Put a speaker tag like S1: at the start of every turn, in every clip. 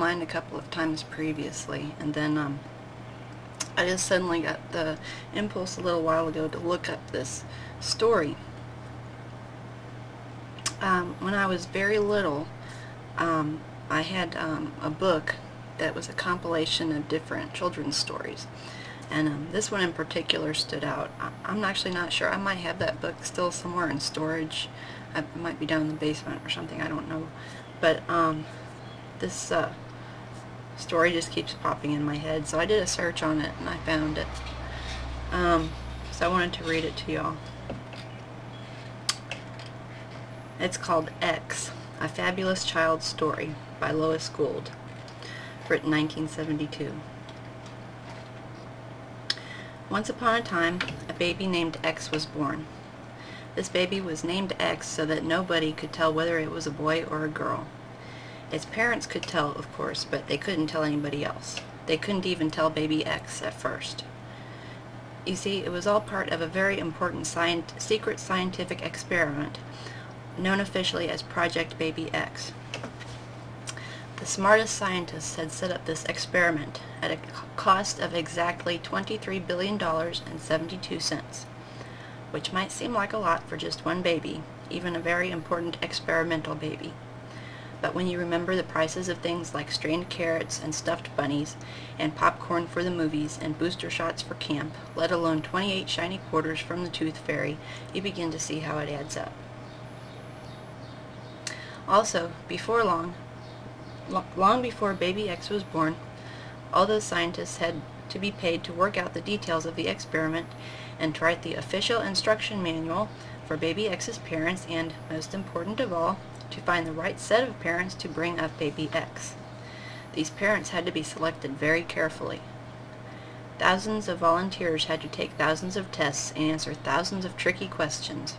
S1: online a couple of times previously, and then I just suddenly got the impulse a little while ago to look up this story. When I was very little, I had a book that was a compilation of different children's stories, and this one in particular stood out. I'm actually not sure. I might have that book still somewhere in storage. It might be down in the basement or something, I don't know. But this story just keeps popping in my head, so I did a search on it and I found it. So I wanted to read it to y'all. It's called X, A Fabulous Child's Story by Lois Gould, written 1972. Once upon a time, a baby named X was born. This baby was named X so that nobody could tell whether it was a boy or a girl. Its parents could tell, of course, but they couldn't tell anybody else. They couldn't even tell baby X at first. You see, it was all part of a very important secret scientific experiment known officially as Project Baby X. The smartest scientists had set up this experiment at a cost of exactly $23 billion and 72 cents, which might seem like a lot for just one baby, even a very important experimental baby. But when you remember the prices of things like strained carrots and stuffed bunnies, and popcorn for the movies, and booster shots for camp, let alone 28 shiny quarters from the Tooth Fairy, you begin to see how it adds up. Also, before long before baby X was born, all those scientists had to be paid to work out the details of the experiment and to write the official instruction manual for baby X's parents, and, most important of all, to find the right set of parents to bring up baby X. These parents had to be selected very carefully. Thousands of volunteers had to take thousands of tests and answer thousands of tricky questions.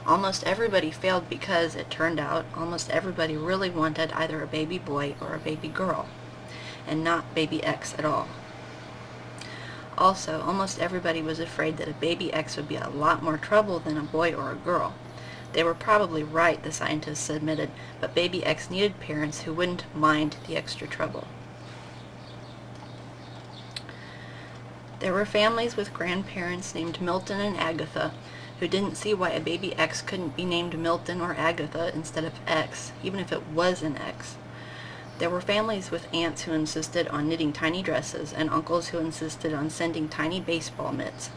S1: Almost everybody failed because, it turned out, almost everybody really wanted either a baby boy or a baby girl, and not baby X at all. Also, almost everybody was afraid that a baby X would be a lot more trouble than a boy or a girl. They were probably right, the scientists admitted, but baby X needed parents who wouldn't mind the extra trouble. There were families with grandparents named Milton and Agatha who didn't see why a baby X couldn't be named Milton or Agatha instead of X, even if it was an X. There were families with aunts who insisted on knitting tiny dresses, and uncles who insisted on sending tiny baseball mitts.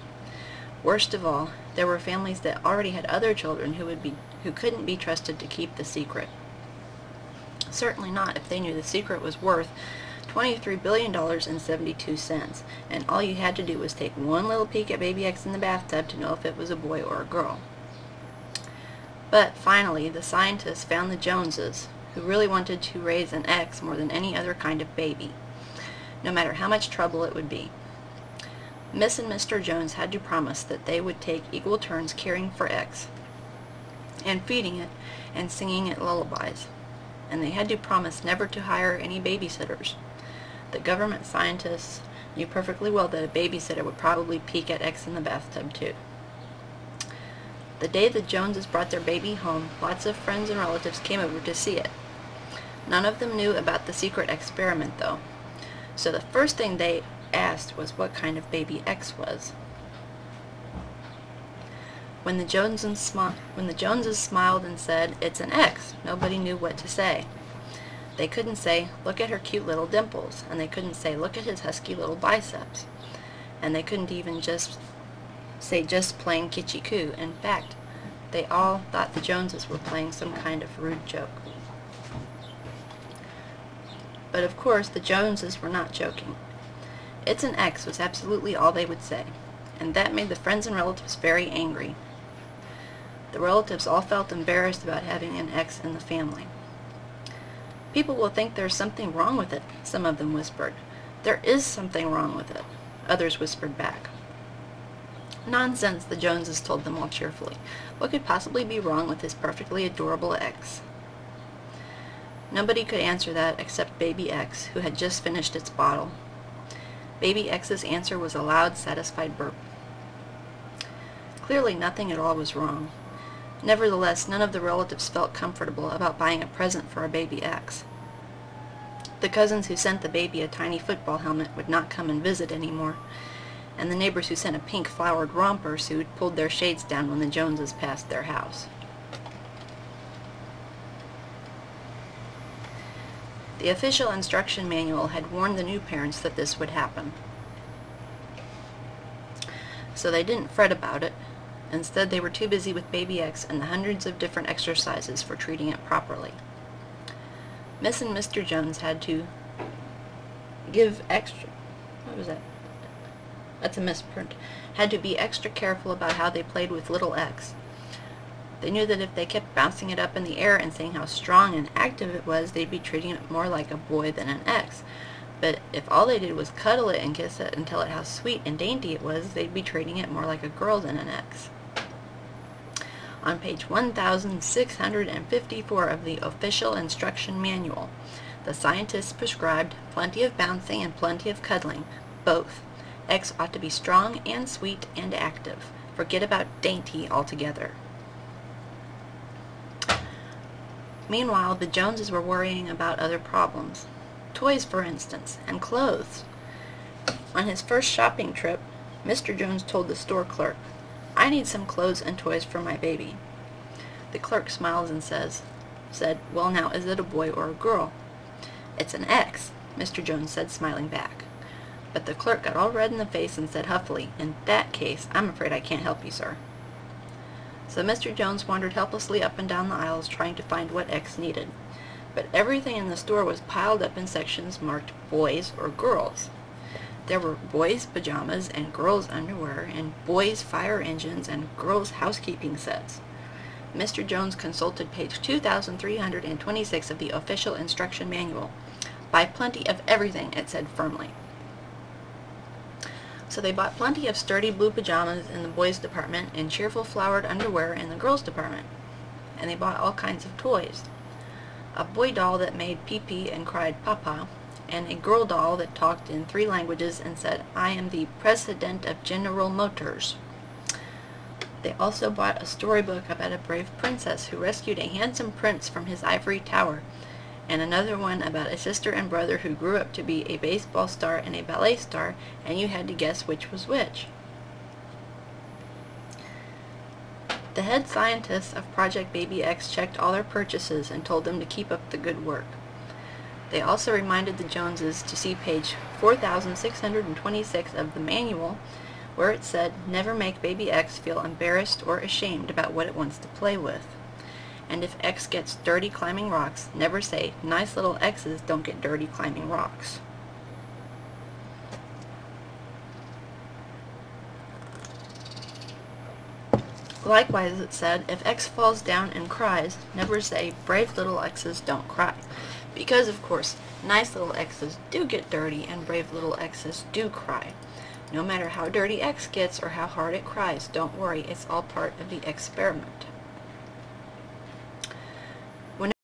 S1: Worst of all, there were families that already had other children who couldn't be trusted to keep the secret. Certainly not if they knew the secret was worth $23 billion and 72 cents, and all you had to do was take one little peek at baby X in the bathtub to know if it was a boy or a girl. But finally, the scientists found the Joneses, who really wanted to raise an X more than any other kind of baby, no matter how much trouble it would be. Miss and Mr. Jones had to promise that they would take equal turns caring for X, and feeding it, and singing it lullabies. And they had to promise never to hire any babysitters. The government scientists knew perfectly well that a babysitter would probably peek at X in the bathtub too. The day the Joneses brought their baby home, lots of friends and relatives came over to see it. None of them knew about the secret experiment, though. So the first thing they asked was what kind of baby X was. When the Joneses smiled and said, "It's an X," nobody knew what to say. They couldn't say, "Look at her cute little dimples," and they couldn't say, "Look at his husky little biceps," and they couldn't even just say just plain kitschy coo. In fact, they all thought the Joneses were playing some kind of rude joke. But of course, the Joneses were not joking. "It's an X" was absolutely all they would say, and that made the friends and relatives very angry. The relatives all felt embarrassed about having an X in the family. "People will think there's something wrong with it," some of them whispered. "There is something wrong with it," others whispered back. "Nonsense," the Joneses told them all cheerfully. "What could possibly be wrong with this perfectly adorable X?" Nobody could answer that except baby X, who had just finished its bottle. Baby X's answer was a loud, satisfied burp. Clearly nothing at all was wrong. Nevertheless, none of the relatives felt comfortable about buying a present for a baby X. The cousins who sent the baby a tiny football helmet would not come and visit anymore, and the neighbors who sent a pink flowered romper suit pulled their shades down when the Joneses passed their house. The official instruction manual had warned the new parents that this would happen. So they didn't fret about it. Instead, they were too busy with Baby X and the hundreds of different exercises for treating it properly. Miss and Mr. Jones had to give extra... What was that? That's a misprint. Had to be extra careful about how they played with little X. They knew that if they kept bouncing it up in the air and saying how strong and active it was, they'd be treating it more like a boy than an X. But if all they did was cuddle it and kiss it and tell it how sweet and dainty it was, they'd be treating it more like a girl than an X. On page 1654 of the official instruction manual, the scientists prescribed plenty of bouncing and plenty of cuddling, both. X ought to be strong and sweet and active. Forget about dainty altogether. Meanwhile, the Joneses were worrying about other problems. Toys, for instance, and clothes. On his first shopping trip, Mr. Jones told the store clerk, "I need some clothes and toys for my baby." The clerk smiles and said, "Well now, is it a boy or a girl?" "It's an X," Mr. Jones said, smiling back. But the clerk got all red in the face and said huffily, "In that case, I'm afraid I can't help you, sir." So Mr. Jones wandered helplessly up and down the aisles trying to find what X needed. But everything in the store was piled up in sections marked boys or girls. There were boys' pajamas and girls' underwear and boys' fire engines and girls' housekeeping sets. Mr. Jones consulted page 2326 of the official instruction manual. "Buy plenty of everything," it said firmly. So they bought plenty of sturdy blue pajamas in the boys' department and cheerful flowered underwear in the girls' department. And they bought all kinds of toys. A boy doll that made pee-pee and cried papa, and a girl doll that talked in 3 languages and said, "I am the President of General Motors." They also bought a storybook about a brave princess who rescued a handsome prince from his ivory tower, and another one about a sister and brother who grew up to be a baseball star and a ballet star, and you had to guess which was which. The head scientists of Project Baby X checked all their purchases and told them to keep up the good work. They also reminded the Joneses to see page 4626 of the manual, where it said, "Never make Baby X feel embarrassed or ashamed about what it wants to play with." And if X gets dirty climbing rocks, never say, "Nice little X's don't get dirty climbing rocks." Likewise, it said, if X falls down and cries, never say, "Brave little X's don't cry." Because, of course, nice little X's do get dirty and brave little X's do cry. No matter how dirty X gets or how hard it cries, don't worry, it's all part of the experiment.